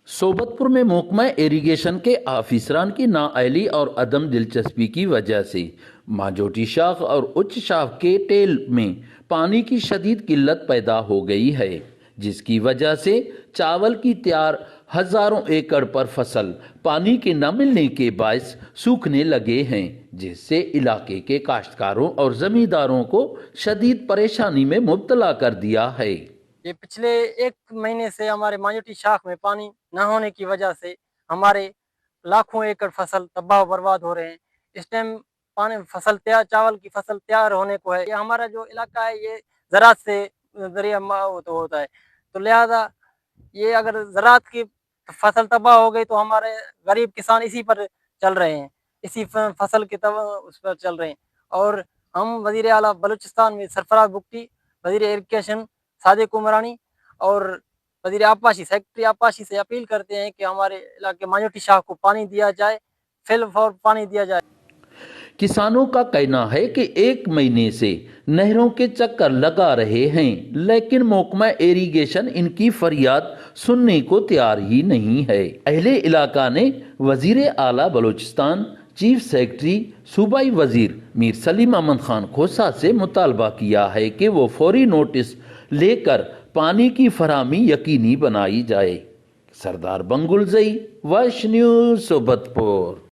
सोबतपुर में महकमा इरिगेशन के आफिसरान की नाअहली और अदम दिलचस्पी की वजह से माजोटी शाख और उच्च शाख के टेल में पानी की शदीद किल्लत पैदा हो गई है, जिसकी वजह से चावल की तैयार हजारों एकड़ पर फसल पानी के न मिलने के बायस सूखने लगे हैं, जिससे इलाके के काश्तकारों और जमींदारों को शदीद परेशानी में मुब्तला कर दिया है। ये पिछले एक महीने से हमारे मांझोटी शाख में पानी न होने की वजह से हमारे लाखों एकड़ फसल तबाह बर्बाद हो रहे हैं। इस टाइम पानी फसल तैयार, चावल की फसल तैयार होने को है। ये हमारा जो इलाका है ये ज़राअत से ज़रिया तो होता है, तो लिहाजा ये अगर ज़राअत की फसल तबाह हो गई तो हमारे गरीब किसान इसी पर चल रहे हैं, इसी फसल के उस पर चल रहे हैं। और हम वज़ीर आला बलूचिस्तान में सरफराज बुगटी, वज़ीर इरिगेशन सादिक उमरानी और वज़ीर आबपाशी सेक्रेटरी आबपाशी से अपील करते हैं कि हमारे इलाके मांझोटी शाख को पानी दिया जाए, फिल फौर पानी दिया जाए। किसानों का कहना है कि एक महीने से नहरों के चक्कर लगा रहे हैं, लेकिन महकमा इरिगेशन इनकी फरियाद सुनने को तैयार ही नहीं है। अहले इलाका ने वजीर आला बलूचिस्तान, चीफ सेक्रेटरी, सूबाई वजीर मीर सलीम अहमद खान खोसा से मुतालबा किया है कि वो फौरी नोटिस लेकर पानी की फराहमी यकीनी बनाई जाए। सरदार बंगुल जई, वश न्यूज़ सोबतपुर।